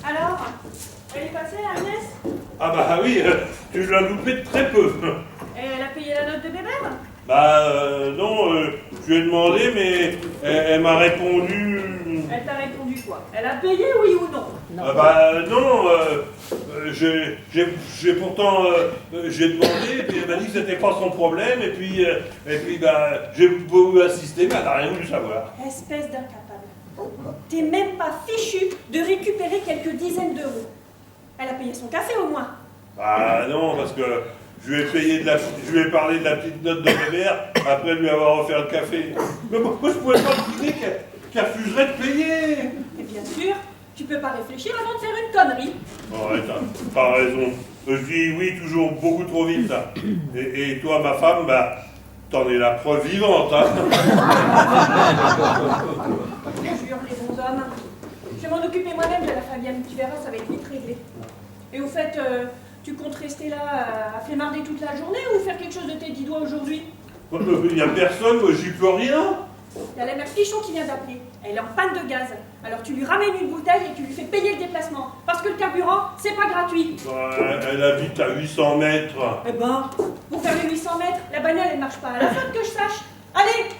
Speaker 4: Alors, elle est passée, Agnès?
Speaker 3: Ah bah oui, tu l'as loupé de très peu.
Speaker 4: Et elle a payé la note de Bébert?
Speaker 3: Bah non, je lui ai demandé, mais elle m'a répondu...
Speaker 4: Elle t'a répondu quoi? Elle a payé, oui ou non?
Speaker 3: Ah bah non, j'ai pourtant j'ai demandé, et puis elle m'a dit que c'était pas son problème, et puis bah j'ai voulu assister, mais elle n'a rien voulu savoir.
Speaker 4: Espèce d'incapable. T'es même pas fichu de récupérer quelques dizaines d'euros. Elle a payé son café au moins.
Speaker 3: Bah non, parce que je lui ai parlé de la petite note de Bébert après lui avoir offert le café. Mais moi je pouvais pas deviner qu'elle refuserait de payer.
Speaker 4: Et bien sûr, tu peux pas réfléchir avant de faire une connerie.
Speaker 3: Ouais, t'as raison. Je dis oui toujours beaucoup trop vite. Hein. Et toi, ma femme, bah, t'en es la preuve vivante. Hein.
Speaker 4: Je jure, les bons hommes. Je vais m'en occuper moi-même de la Fabienne. Tu verras, ça va être vite réglé. Et au fait, tu comptes rester là à flémarder toute la journée ou faire quelque chose de tes 10 doigts aujourd'hui?
Speaker 3: Il n'y a personne, moi j'y peux rien.
Speaker 4: Il y a la mère Pichon qui vient d'appeler. Elle est en panne de gaz. Alors tu lui ramènes une bouteille et tu lui fais payer le déplacement. Parce que le carburant, c'est pas gratuit.
Speaker 3: Ouais, elle habite à 800 mètres.
Speaker 4: Eh ben, pour faire les 800 mètres, la bagnole elle marche pas à la flotte que je sache. Allez,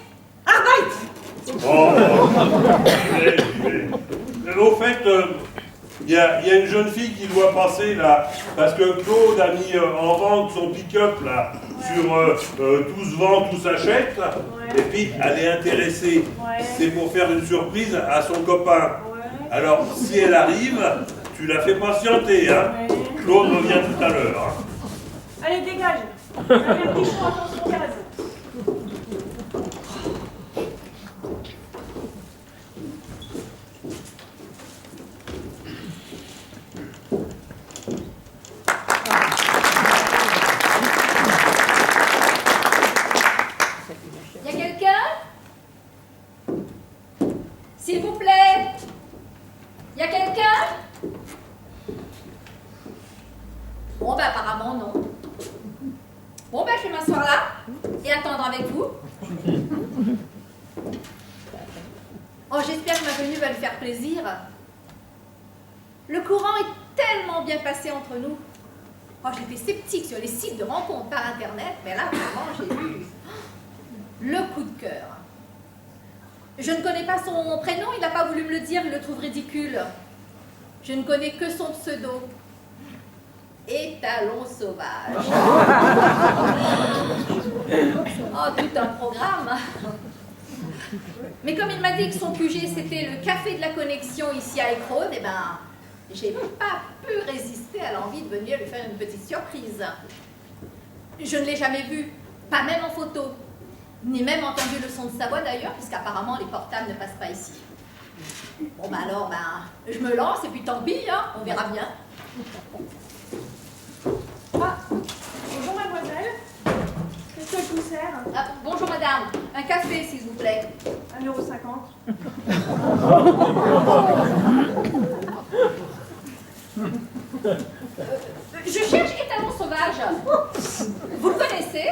Speaker 4: Arbeit!
Speaker 3: Au fait, il y a une jeune fille qui doit passer là, parce que Claude a mis en vente son pick-up là, sur tout se vend, tout s'achète, et puis elle est intéressée.
Speaker 4: Ouais.
Speaker 3: C'est pour faire une surprise à son copain.
Speaker 4: Ouais.
Speaker 3: Alors, si elle arrive, tu la fais patienter, hein.
Speaker 4: Ouais.
Speaker 3: Claude revient tout à l'heure. Hein.
Speaker 4: Allez, dégage. La mère Pichon attend son gaz.
Speaker 8: Y a quelqu'un? S'il vous plaît? Y a quelqu'un? Bon, ben apparemment non. Bon, ben je vais m'asseoir là et attendre avec vous. Oh, j'espère que ma venue va lui faire plaisir. Le courant est tellement bien passé entre nous. Oh, j'étais sceptique sur les sites de rencontres par Internet, mais là, vraiment, j'ai eu le coup de cœur. Je ne connais pas son prénom, il n'a pas voulu me le dire, il le trouve ridicule. Je ne connais que son pseudo. Étalon sauvage. Oh, tout un programme. Mais comme il m'a dit que son QG c'était le café de la connexion ici à Écrone, eh ben, j'ai pas pu résister à l'envie de venir lui faire une petite surprise. Je ne l'ai jamais vu, pas même en photo, ni même entendu le son de sa voix d'ailleurs, puisqu'apparemment les portables ne passent pas ici. Bon ben alors, je me lance et puis tant pis, hein, on verra bien.
Speaker 4: Ah, bonjour mademoiselle. Qu'est-ce que je vous sers?
Speaker 8: Ah, bonjour madame, un café s'il vous plaît.
Speaker 4: 1,50 €.
Speaker 8: Je cherche Étalon sauvage. Vous le connaissez?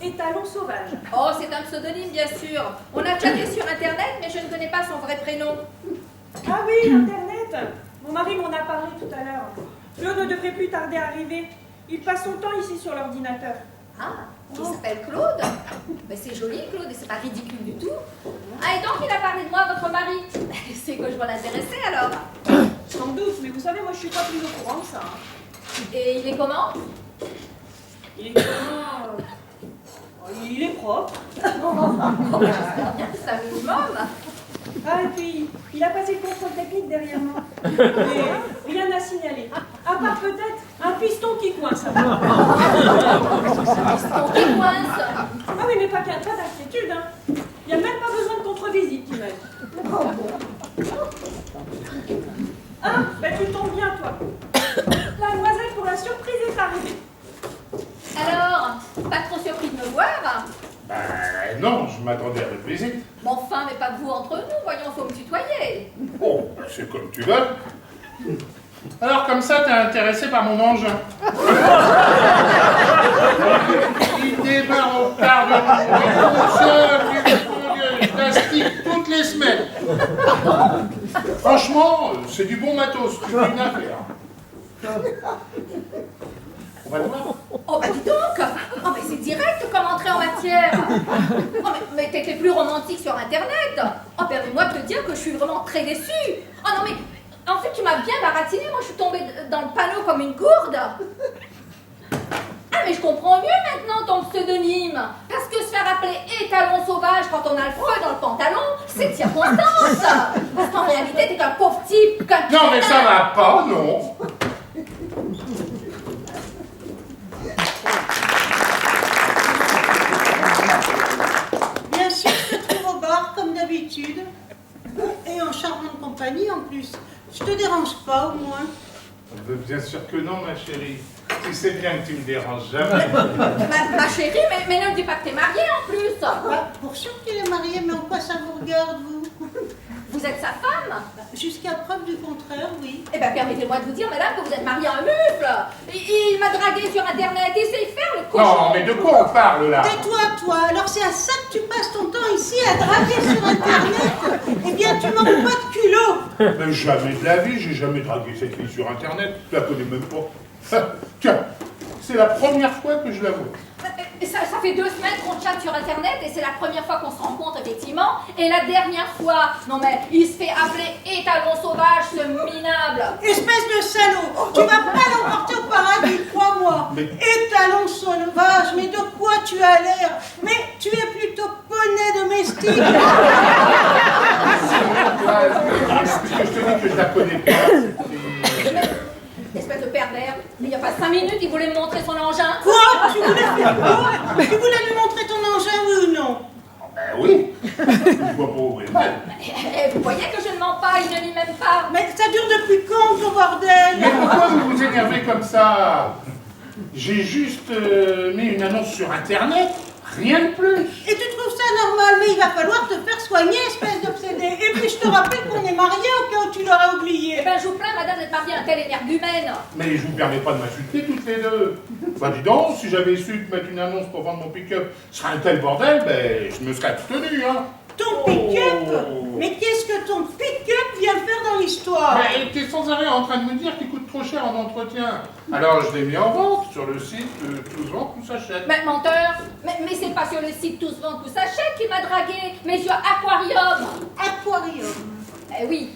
Speaker 4: Étalon sauvage.
Speaker 8: Oh, c'est un pseudonyme bien sûr. On a chatté sur internet, mais je ne connais pas son vrai prénom.
Speaker 4: Ah oui, Internet. Mon mari m'en a parlé tout à l'heure. Claude ne devrait plus tarder à arriver. Il passe son temps ici sur l'ordinateur.
Speaker 8: Ah, il s'appelle Claude. Mais c'est joli, Claude, et c'est pas ridicule du tout. Ah, et donc il a parlé de moi à votre mari. C'est que je vais l'intéresser alors.
Speaker 4: Sans doute, mais vous savez, moi je suis pas plus au courant que ça.
Speaker 8: Et il est comment?
Speaker 4: Il est comment il est propre.
Speaker 8: J'espère bien que c'est un minimum.
Speaker 4: Ah, et puis, il a passé le contrôle technique derrière moi. Mais rien à signaler. À part peut-être un piston qui coince.
Speaker 8: Piston qui coince.
Speaker 4: Ah oui, mais pas d'inquiétude, hein. Il n'y a même pas besoin de contre-visite, il m'a dit. Ah, ben tu tombes bien, toi. La demoiselle pour la surprise est arrivée.
Speaker 8: Alors, pas trop surpris de me voir?
Speaker 2: Ben non, je m'attendais avec plaisir.
Speaker 8: Bon, enfin, mais pas que vous entre nous, voyons, faut me tutoyer.
Speaker 2: Oh, ben c'est comme tu veux. Alors comme ça, t'es intéressé par mon engin. Il démarre au quart de jour, plastique toutes les semaines. Franchement, c'est du bon matos, tu peux bien faire. On va le voir.
Speaker 8: Oh, bah dis donc. Oh, mais c'est direct comme entrée en matière. Oh, mais t'étais plus romantique sur Internet. Oh, permets-moi de te dire que je suis vraiment très déçue. Oh non, mais en fait, tu m'as bien baratiné. Moi, je suis tombée dans le panneau comme une gourde. Ah, mais je comprends mieux maintenant ton pseudonyme. Parce que se faire appeler étalon sauvage quand on a le feu dans le pantalon, c'est de circonstance. Parce qu'en réalité, t'es qu'un pauvre type.
Speaker 2: Non, mais ça va pas, non.
Speaker 9: Bien sûr, je te trouve au bar comme d'habitude. Et en charmante compagnie en plus. Je te dérange pas au moins.
Speaker 2: Bien sûr que non, ma chérie. Tu sais bien que tu me déranges jamais.
Speaker 8: Ma chérie, mais ne dis pas que t'es mariée en plus.
Speaker 9: Bah, pour sûr qu'il est marié, mais en quoi ça vous regarde, vous?
Speaker 8: Vous êtes sa femme?
Speaker 9: Jusqu'à preuve du contraire, oui.
Speaker 8: Eh bien, permettez-moi de vous dire, madame, que vous êtes mariée à un mufle. Il m'a dragué sur Internet et sait faire le cochon.
Speaker 2: Non, mais de quoi on parle là?
Speaker 9: Tais-toi, toi. Alors c'est à ça que tu passes ton temps ici, à draguer sur Internet. Eh bien, tu manques pas de culot.
Speaker 2: Mais jamais de la vie, j'ai jamais dragué cette fille sur Internet. Je la connais même pas. Tiens, c'est la première fois que je la vois.
Speaker 8: Ça fait 2 semaines qu'on chatte sur Internet et c'est la première fois qu'on se rencontre, effectivement. Et la dernière fois, non mais, il se fait appeler étalon sauvage, ce minable.
Speaker 9: Espèce de salaud. Tu vas pas l'emporter au paradis, crois-moi.
Speaker 2: Mais-
Speaker 9: Étalon sauvage, mais de quoi tu as l'air? Mais tu es plutôt poney domestique.
Speaker 2: Je te dis que je la connais pas. cette fille.
Speaker 8: Espèce de pervers. Il n'y a pas 5 minutes, il voulait me montrer son engin.
Speaker 9: Quoi? Tu voulais faire quoi? Tu voulais lui montrer ton engin, oui ou non?
Speaker 2: Ben oui. Je vois pas où est le mal.
Speaker 8: Vous voyez que je ne mens pas, il ne lit même pas.
Speaker 9: Mais ça dure depuis quand, ton bordel?
Speaker 2: Mais pourquoi vous vous énervez comme ça? J'ai juste mis une annonce sur Internet, rien de plus.
Speaker 9: Et tu trouves ça normal, mais il va falloir te faire soigner, espèce d'obsédé. Et puis je te rappelle qu'on est mariés au cas où tu l'aurais oublié.
Speaker 8: Eh ben, je vous plains, madame, d'être mariée à un tel énergumène.
Speaker 2: Mais je vous permets pas de m'insulter toutes les deux. Bah dis donc, si j'avais su te mettre une annonce pour vendre mon pick-up, ce serait un tel bordel, ben je me serais abstenu, hein.
Speaker 9: Ton pick-up?
Speaker 2: Oh.
Speaker 9: Mais qu'est-ce que ton pick-up vient faire dans l'histoire?
Speaker 2: Mais t'es sans arrêt en train de me dire qu'il coûte trop cher en entretien. Alors je l'ai mis en vente sur le site Tout se vend, tout s'achète.
Speaker 8: Mais menteur, mais c'est pas sur le site Tout se vend, tout s'achète qu'il m'a dragué, mais sur Aquarium.
Speaker 9: Aquarium.
Speaker 8: Eh oui,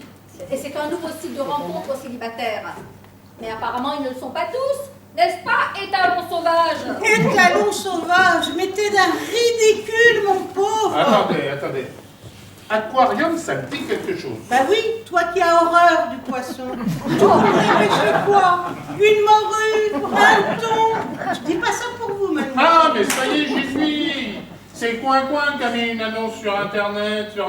Speaker 8: et c'est un nouveau site de rencontre aux célibataires. Mais apparemment, ils ne le sont pas tous, n'est-ce pas, étalon sauvage?
Speaker 9: Étalon sauvage, mais t'es d'un ridicule, mon pauvre.
Speaker 2: Attendez. Aquarium, ça me dit quelque chose.
Speaker 9: Bah oui, toi qui as horreur du poisson. Tu pourrais pêcher quoi? Une morue, un thon. Je dis pas ça pour vous, maintenant.
Speaker 2: Ah, mais ça y est, j'y suis. C'est Coin qui a mis une annonce sur Internet, sur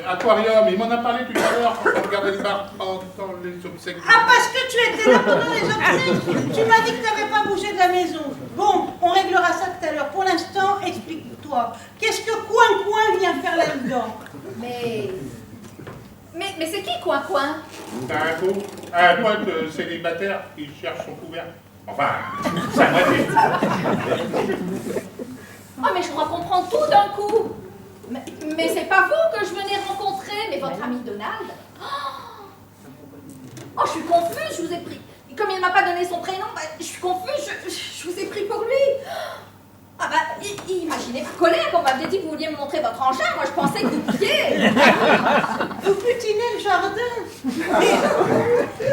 Speaker 2: Aquarium. Il m'en a parlé tout à l'heure quand on regardait le bar pendant les obsèques.
Speaker 9: Ah, parce que tu étais là pendant les obsèques. Tu m'as dit que tu n'avais pas bougé de la maison. Bon, on réglera ça tout à l'heure. Pour l'instant, explique-toi. Qu'est-ce que Coin vient faire là-dedans?
Speaker 8: Mais c'est qui, Coin?
Speaker 2: T'as un coup? Un pote célibataire qui cherche son couvert. Enfin, ça m'a dit.
Speaker 8: Oh, mais je crois comprendre tout d'un coup. Mais c'est pas vous que je venais rencontrer, mais votre ami Donald. Oh, m'a pas donné son prénom, bah, je suis confuse, je vous ai pris pour lui. Ah bah, imaginez ma colère quand vous m'aviez dit que vous vouliez me montrer votre engin, moi je pensais que vous piquiez.
Speaker 9: Vous butinez le jardin. Mais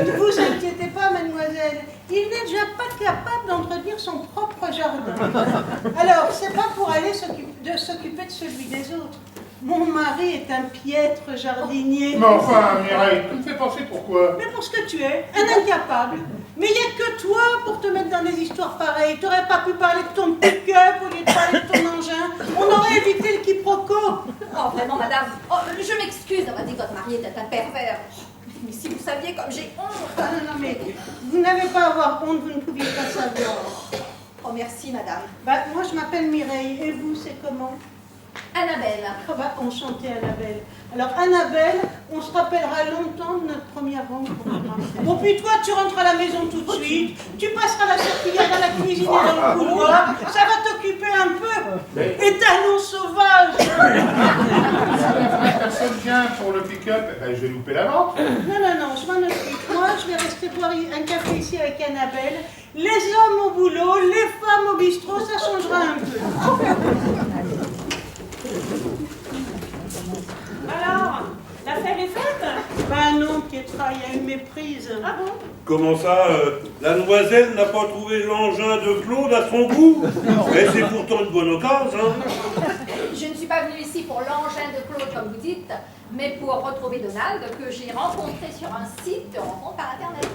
Speaker 9: ne vous inquiétez pas, mademoiselle. Il n'est déjà pas capable d'entretenir son propre jardin. Alors, c'est pas pour aller s'occuper de celui des autres. Mon mari est un piètre jardinier.
Speaker 2: Mais enfin, Mireille, tu me fais penser pourquoi?
Speaker 9: Mais parce que tu es un incapable. Mais il n'y a que toi pour te mettre dans des histoires pareilles. Tu n'aurais pas pu parler de ton pick-up au lieu de parler de ton engin. On aurait évité le quiproquo.
Speaker 8: Oh, vraiment, madame, oh, je m'excuse d'avoir dit que votre mari était un pervers. Mais si vous saviez comme j'ai honte.
Speaker 9: Ah, non, mais vous n'avez pas à avoir honte, vous ne pouviez pas savoir.
Speaker 8: Oh, merci, madame.
Speaker 9: Bah, moi, je m'appelle Mireille. Et vous, c'est comment?
Speaker 8: Annabelle.
Speaker 9: Oh bah, enchantée, Annabelle. Alors, Annabelle, on se rappellera longtemps de notre première rencontre. Bon, puis toi, tu rentres à la maison tout de suite, tu passeras la serpillière dans la cuisine et dans le couloir, ça va t'occuper un peu. Et talons sauvages.
Speaker 2: Personne vient pour le pick-up, eh ben, je vais louper la vente.
Speaker 9: Non, je m'en occupe. Moi, je vais rester boire un café ici avec Annabelle. Les hommes au boulot, les femmes au bistrot, ça changera un peu.
Speaker 4: Alors, l'affaire est faite?
Speaker 9: Ben non, Pietra, il y a une méprise.
Speaker 4: Ah bon?
Speaker 3: Comment ça, la demoiselle n'a pas trouvé l'engin de Claude à son goût? Et c'est pourtant une bonne occasion, hein.
Speaker 8: Je ne suis pas venue ici pour l'engin de Claude, comme vous dites, mais pour retrouver Donald, que j'ai rencontré sur un site de rencontre par Internet.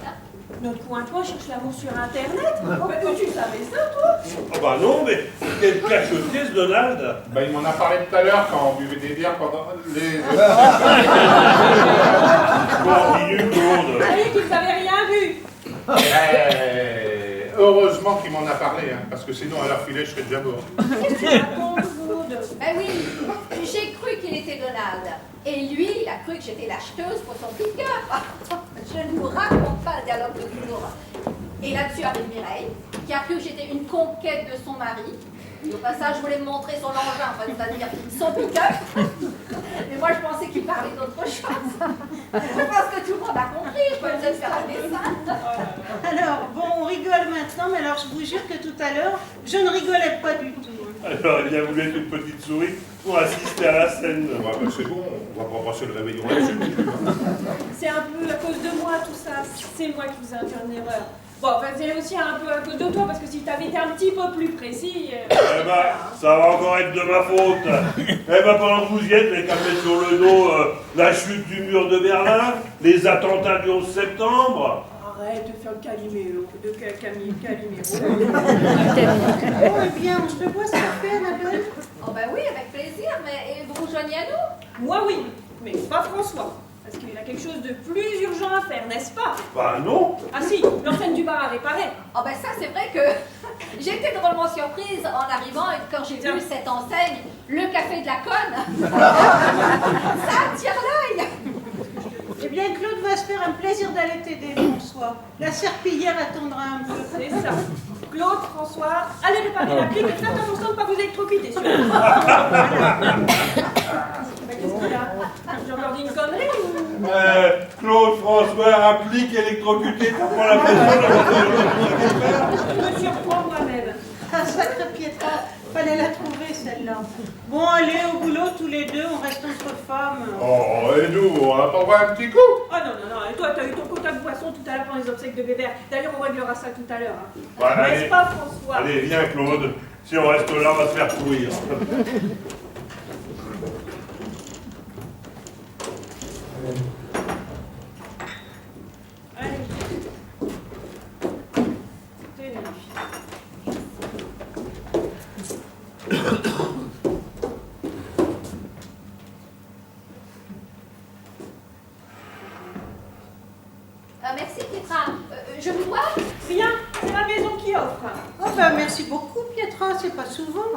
Speaker 4: Notre coin-toi cherche l'amour sur Internet? Mais tu savais ça, toi?
Speaker 3: Ah bah non, mais quelle cacheté ce Donald.
Speaker 2: Ben, il m'en a parlé tout à l'heure quand on buvait des bières pendant les...
Speaker 3: Continue, Claude.
Speaker 4: Allez, tu n'avais rien vu.
Speaker 2: Heureusement qu'il m'en a parlé, hein, parce que sinon à l'heure filée, je serais déjà mort.
Speaker 4: Qu'est-ce que tu racontes, Claude?
Speaker 8: Ben oui, j'ai cru qu'il était Donald. Et lui, il a cru que j'étais l'acheteuse pour son pick-up. Je ne vous raconte pas le dialogue de toujours. Et là-dessus arrive Mireille, qui a cru que j'étais une conquête de son mari. Et au passage, je voulais me montrer son engin, enfin, c'est-à-dire son pick-up. Mais moi, je pensais qu'il parlait d'autre chose. Je pense que tout le monde a compris, je peux peut-être faire un dessin.
Speaker 9: Alors, bon, on rigole maintenant, mais alors je vous jure que tout à l'heure, je ne rigolais pas du tout.
Speaker 3: Alors, il a voulu être une petite souris pour assister à la scène.
Speaker 2: Ouais, ben, c'est bon, on va pas passer le réveillon là-dessus.
Speaker 4: C'est un peu à cause de moi, tout ça. C'est moi qui vous ai induit en erreur. Bon, enfin, c'est aussi un peu à cause de toi, parce que si t'avais été un petit peu plus précis...
Speaker 3: Eh ben, ça va encore être de ma faute. Eh ben, pendant que vous y êtes, les qu'à mettre sur le dos la chute du mur de Berlin, les attentats du 11 septembre.
Speaker 4: Arrête de faire le Calimero.
Speaker 9: Oh, eh bien, on se voit ce café, Annabelle?
Speaker 8: Oh ben oui, avec plaisir, mais vous vous rejoignez à nous?
Speaker 4: Moi, oui, mais pas François. Parce qu'il a quelque chose de plus urgent à faire, n'est-ce pas?
Speaker 3: Bah non.
Speaker 4: Ah si, l'enseigne du bar à réparer.
Speaker 8: Oh ben ça, c'est vrai que j'ai été drôlement surprise en arrivant et quand j'ai vu cette enseigne, le café de la conne. Ça attire l'œil.
Speaker 9: Eh bien, Claude va se faire un plaisir d'aller t'aider, François. La serpillière attendra un peu.
Speaker 4: C'est ça. Claude, François, allez réparer la clique et faites attention de ne pas vous électrocuter, sûr. Qu'est-ce qu'il y a? J'ai encore dit une connerie ou...
Speaker 3: Claude François applique électrocuté pour prendre la pression de
Speaker 4: Je me surprends moi-même.
Speaker 9: Ah, sacré Pietra, fallait la trouver, celle-là. Bon, allez, au boulot, tous les deux, on reste entre femmes.
Speaker 2: Oh, et nous, on va pas voir un petit coup?
Speaker 4: Ah non, et toi, t'as eu ton quota de boisson tout à l'heure pour les obsèques de Bébert. D'ailleurs, on réglera ça tout à l'heure. Hein.
Speaker 3: Voilà,
Speaker 4: N'est-ce
Speaker 3: allez.
Speaker 4: pas, François?
Speaker 3: Allez, viens Claude. Si on reste là, on va se faire courir.
Speaker 4: Allez. Tenez, les filles.
Speaker 8: Merci Pietra. Je vous dois?
Speaker 4: Rien, c'est ma maison qui offre.
Speaker 9: Oh ben, merci beaucoup, Pietra, c'est pas souvent.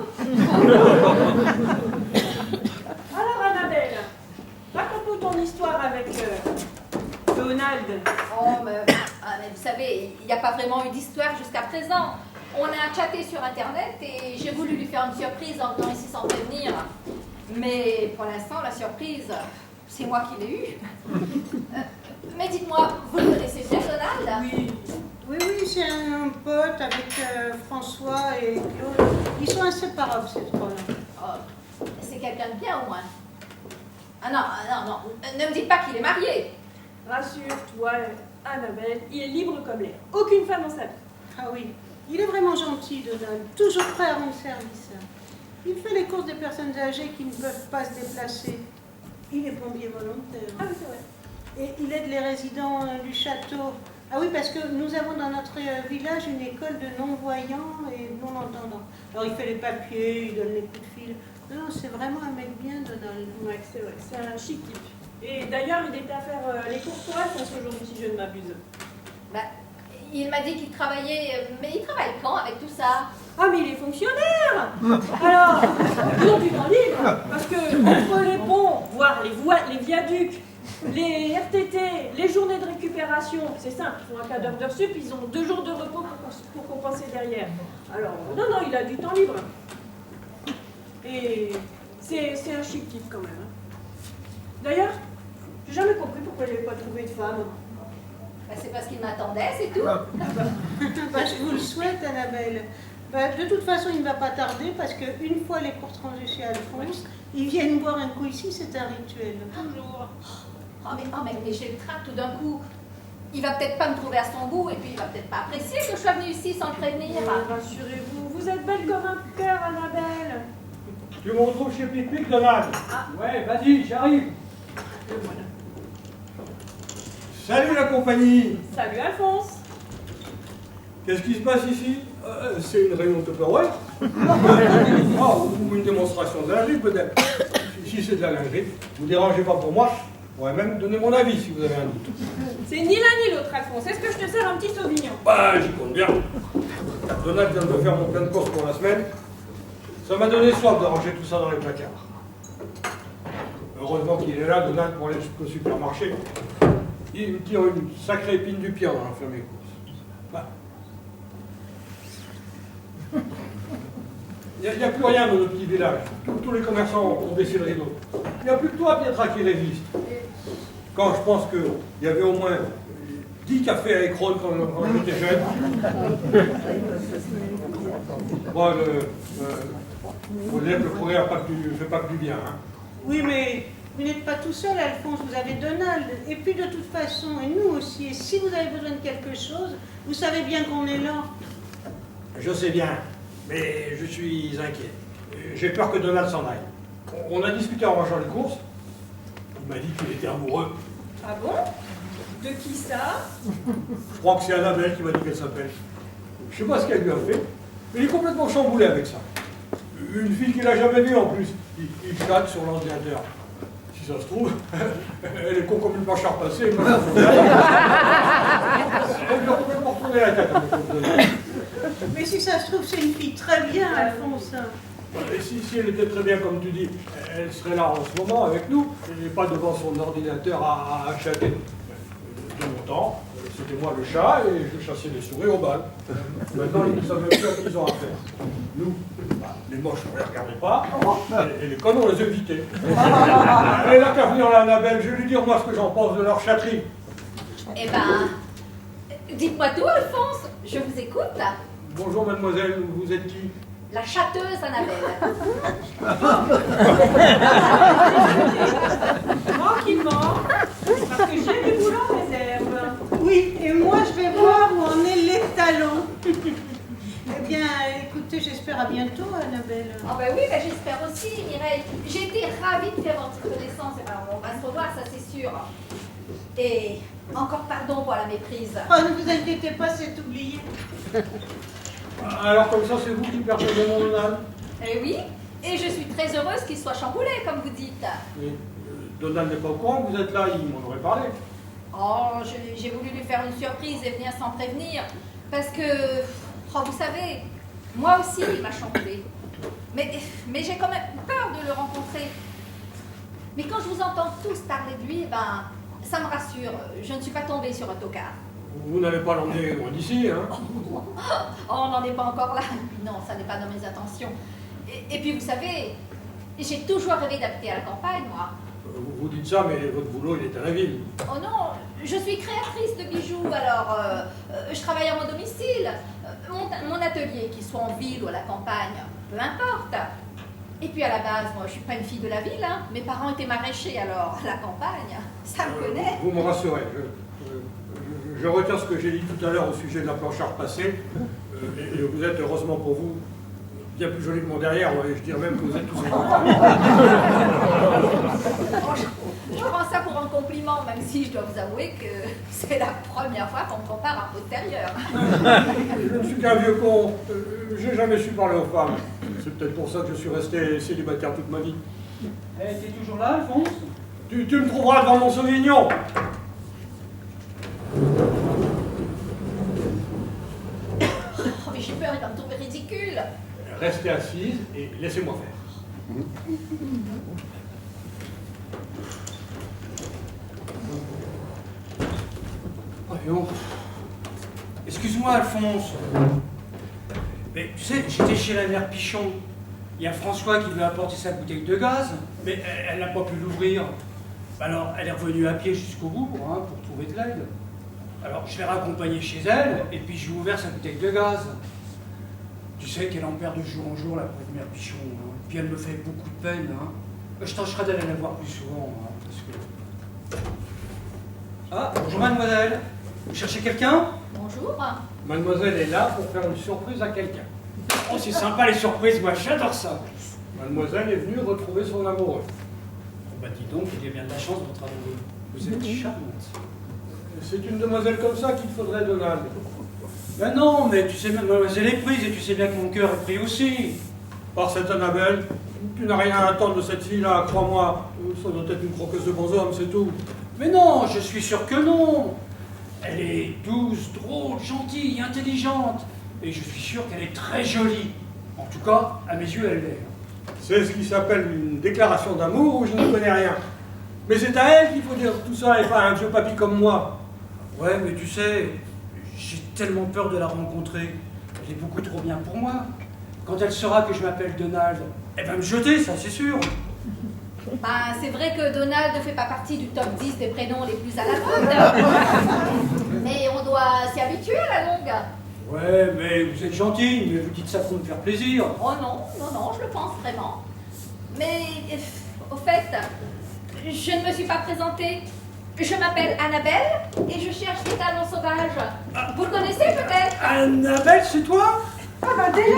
Speaker 4: Alors, Annabelle, raconte-nous ton histoire avec Donald.
Speaker 8: Oh, mais vous savez, il n'y a pas vraiment eu d'histoire jusqu'à présent. On a chatté sur Internet et j'ai voulu lui faire une surprise en venant ici sans prévenir. Mais pour l'instant, la surprise, c'est moi qui l'ai eue. Mais dites-moi, vous le connaissez bien, Donald?
Speaker 4: Oui,
Speaker 9: Oui, oui, c'est un pote avec François et Claude. Ils sont inséparables, ces trois-là.
Speaker 8: Oh, c'est quelqu'un de bien au moins. Ah non, non, non, ne me dites pas qu'il est marié.
Speaker 4: Rassure-toi, Annabelle, il est libre comme l'air. Aucune femme dans sa vie.
Speaker 9: Ah oui, il est vraiment gentil, Donald. Toujours prêt à rendre service. Il fait les courses des personnes âgées qui ne peuvent pas se déplacer. Il est plombier volontaire.
Speaker 4: Ah oui, c'est vrai.
Speaker 9: Et il aide les résidents du château. Ah oui, parce que nous avons dans notre village une école de non-voyants et non-entendants. Alors il fait les papiers, il donne les coups de fil. Non, c'est vraiment un mec bien, Donald.
Speaker 4: Ouais, c'est vrai, c'est un chic type. Et d'ailleurs, il était à faire les courses pour Alphonse aujourd'hui, si je ne m'abuse.
Speaker 8: Bah, il m'a dit qu'il travaillait, mais il travaille quand avec tout ça?
Speaker 4: Ah, mais il est fonctionnaire. Alors, ils ont du temps libre, parce que entre les ponts, voire les viaducs, les RTT, les journées de récupération, c'est simple, ils font un quart d'heure d'heure sup, ils ont 2 jours de repos pour compenser derrière. Alors, non, non, il a du temps libre. Et c'est un chic type quand même. Hein. D'ailleurs, j'ai jamais compris pourquoi il n'avait pas trouvé de femme.
Speaker 8: Bah, c'est parce qu'il m'attendait, c'est tout.
Speaker 9: Bah, je vous le souhaite, Annabelle. Bah, de toute façon, il ne va pas tarder parce qu'une fois les courses rangées chez Alphonse, ils viennent boire un coup ici, c'est un rituel.
Speaker 4: Toujours.
Speaker 8: Oh, mais j'ai le trac tout d'un coup. Il va peut-être pas me trouver à son goût et puis il va peut-être pas apprécier que je sois venue ici sans le prévenir.
Speaker 4: Rassurez-vous, vous êtes belle comme un cœur, Annabelle.
Speaker 5: Tu me retrouves chez Pic-Pic, Donald?
Speaker 4: Ah.
Speaker 5: Ouais, vas-y, j'arrive.
Speaker 4: Le voilà.
Speaker 5: Salut la compagnie.
Speaker 4: Salut Alphonse.
Speaker 5: Qu'est-ce qui se passe ici? C'est une réunion de Tupperware. Ou une démonstration de lingerie peut-être. Si c'est de la lingerie, vous ne dérangez pas pour moi. Je pourrais même donner mon avis si vous avez un doute.
Speaker 4: C'est ni l'un ni l'autre, Alphonse. Est-ce que je te sers un petit sauvignon?
Speaker 5: Bah, j'y compte bien. Donald vient de me faire mon plein de courses pour la semaine. Ça m'a donné soif de ranger tout ça dans les placards. Heureusement qu'il est là, Donald, pour aller jusqu'au supermarché. Il me tire une sacrée épine du pied en allant faire mes courses. Bah. Il n'y a plus rien dans notre petit village. Tous les commerçants ont baissé le rideau. Il n'y a plus que toi, Pietra, qui résiste. Quand je pense qu'il y avait au moins 10 cafés à Écrone quand j'étais jeune. Bon, le progrès ne fait pas que du bien. Hein.
Speaker 9: Oui, mais vous n'êtes pas tout seul, Alphonse, vous avez Donald. Et puis de toute façon, et nous aussi, et si vous avez besoin de quelque chose, vous savez bien qu'on est là.
Speaker 5: Je sais bien, mais je suis inquiet. J'ai peur que Donald s'en aille. On a discuté en rangeant les courses. Il m'a dit qu'il était amoureux.
Speaker 4: Ah bon? De qui ça?
Speaker 5: Je crois que c'est Annabelle qui m'a dit qu'elle s'appelle. Je sais pas ce qu'elle lui a fait, mais il est complètement chamboulé avec ça. Une fille qu'il n'a jamais vue en plus. Il chatte sur l'ordinateur. Si ça se trouve, elle est con comme une vache à repasser. Elle lui a complètement retourné la tête.
Speaker 9: Mais si ça se trouve, c'est une fille très bien, Alphonse.
Speaker 5: Et si elle était très bien, comme tu dis, elle serait là en ce moment avec nous, et pas devant son ordinateur à chatter. De mon temps, c'était moi le chat, et je chassais les souris au bal. Maintenant, ils ne savent même plus à qui ils ont affaire. Nous, les moches, on ne les regardait pas, et les connes, on les évitait. Elle n'a qu'à venir là, Annabelle, je vais lui dire moi ce que j'en pense de leur chatterie.
Speaker 8: Eh ben, dites-moi tout, Alphonse, je vous écoute.
Speaker 5: Bonjour, mademoiselle, vous êtes qui?
Speaker 8: La chatteuse, Annabelle.
Speaker 4: Tranquillement, parce que j'ai du boulot en réserve.
Speaker 9: Oui, et moi je vais voir où en est l'étalon. Eh bien, écoutez, j'espère à bientôt, Annabelle.
Speaker 8: Ah ben oui, ben j'espère aussi, Mireille. J'ai été ravie de faire votre connaissance. Alors, on va se revoir, ça c'est sûr. Et encore pardon pour la méprise.
Speaker 9: Oh, ne vous inquiétez pas, c'est oublié.
Speaker 5: Alors comme ça, c'est vous qui perdez mon Donald?
Speaker 8: Eh oui, et je suis très heureuse qu'il soit chamboulé, comme vous dites.
Speaker 5: Oui. Donald n'est pas au courant que vous êtes là, il m'en aurait parlé.
Speaker 8: Oh, j'ai voulu lui faire une surprise et venir sans prévenir. Parce que, oh, vous savez, moi aussi, il m'a chamboulé. Mais j'ai quand même peur de le rencontrer. Mais quand je vous entends tous parler de lui, ben, ça me rassure. Je ne suis pas tombée sur un tocard.
Speaker 5: Vous n'allez pas l'emmener loin d'ici, hein?
Speaker 8: Oh, on n'en est pas encore là. Non, ça n'est pas dans mes intentions. Et puis, vous savez, j'ai toujours rêvé d'habiter à la campagne, moi.
Speaker 5: Vous dites ça, mais votre boulot, il est à la ville.
Speaker 8: Oh non, Je suis créatrice de bijoux, alors je travaille à mon domicile. Mon atelier, qu'il soit en ville ou à la campagne, peu importe. Et puis à la base, moi je suis pas une fille de la ville, hein. Mes parents étaient maraîchers, alors la campagne, ça me connaît.
Speaker 5: Vous me rassurez, je retiens ce que j'ai dit tout à l'heure au sujet de la planche à repasser. Et vous êtes, heureusement pour vous, bien plus joli que mon derrière, ouais, je dirais même que vous êtes tous
Speaker 8: Je prends ça pour un compliment, même si je dois vous avouer que c'est la première fois qu'on me compare à postérieur.
Speaker 5: Je ne suis qu'un vieux con, j'ai jamais su parler aux femmes. C'est peut-être pour ça que je suis resté célibataire toute ma vie.
Speaker 1: T'es toujours là, Alphonse?
Speaker 5: Tu me trouveras devant mon Sauvignon.
Speaker 8: Oh, mais j'ai peur, il va me trouver ridicule.
Speaker 5: Restez assise et laissez-moi faire.
Speaker 1: Voyons. Excuse-moi, Alphonse. Mais tu sais, j'étais chez la mère Pichon. Il y a François qui lui a apporté sa bouteille de gaz, mais elle n'a pas pu l'ouvrir. Alors, elle est revenue à pied jusqu'au bout pour trouver de l'aide. Alors, je l'ai raccompagnée chez elle, et puis je lui ai ouvert sa bouteille de gaz. Tu sais qu'elle en perd de jour en jour, la pauvre mère Pichon. Hein. Puis elle me fait beaucoup de peine. Hein. Je tâcherai d'aller la voir plus souvent. Hein, parce que... Ah, bonjour mademoiselle. Vous cherchez quelqu'un?
Speaker 8: Bonjour.
Speaker 5: Mademoiselle est là pour faire une surprise à quelqu'un.
Speaker 1: Oh, c'est sympa les surprises, moi j'adore ça.
Speaker 5: Mademoiselle est venue retrouver son amoureux.
Speaker 1: Oh, bah dis donc, il y a bien de la chance, votre amoureux. Vous êtes charmante.
Speaker 5: C'est une demoiselle comme ça qu'il te faudrait, Donald.
Speaker 1: Ben non, mais tu sais, mademoiselle est prise et tu sais bien que mon cœur est pris aussi.
Speaker 5: Par cette Annabelle, tu n'as rien à attendre de cette fille-là, crois-moi. Ça doit être une croqueuse de bonshommes, c'est tout.
Speaker 1: Mais non, je suis sûr que non. Elle est douce, drôle, gentille, intelligente. Et je suis sûr qu'elle est très jolie. En tout cas, à mes yeux, elle l'est.
Speaker 5: C'est ce qui s'appelle une déclaration d'amour où je ne connais rien. Mais c'est à elle qu'il faut dire tout ça et pas à un vieux papy comme moi.
Speaker 1: Ouais, mais tu sais, j'ai tellement peur de la rencontrer. Elle est beaucoup trop bien pour moi. Quand elle saura que je m'appelle Donald, elle va me jeter, ça c'est sûr.
Speaker 8: Bah, c'est vrai que Donald ne fait pas partie du top 10 des prénoms les plus à la mode. Mais on doit s'y habituer à la longue.
Speaker 1: Ouais, mais vous êtes gentille, mais vous dites ça pour me faire plaisir.
Speaker 8: Oh non, non, non, je le pense vraiment. Mais, au fait, je ne me suis pas présentée. Je m'appelle Annabelle et je cherche des talons sauvages. Vous le connaissez peut-être?
Speaker 1: Annabelle, c'est toi?
Speaker 9: Ah bah déjà,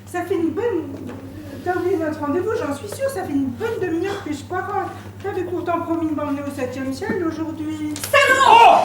Speaker 9: ça fait une bonne... T'as oublié notre rendez-vous, j'en suis sûre, ça fait une bonne demi-heure que je parle. T'avais pourtant promis de m'emmener au 7e ciel aujourd'hui.
Speaker 8: Salaud!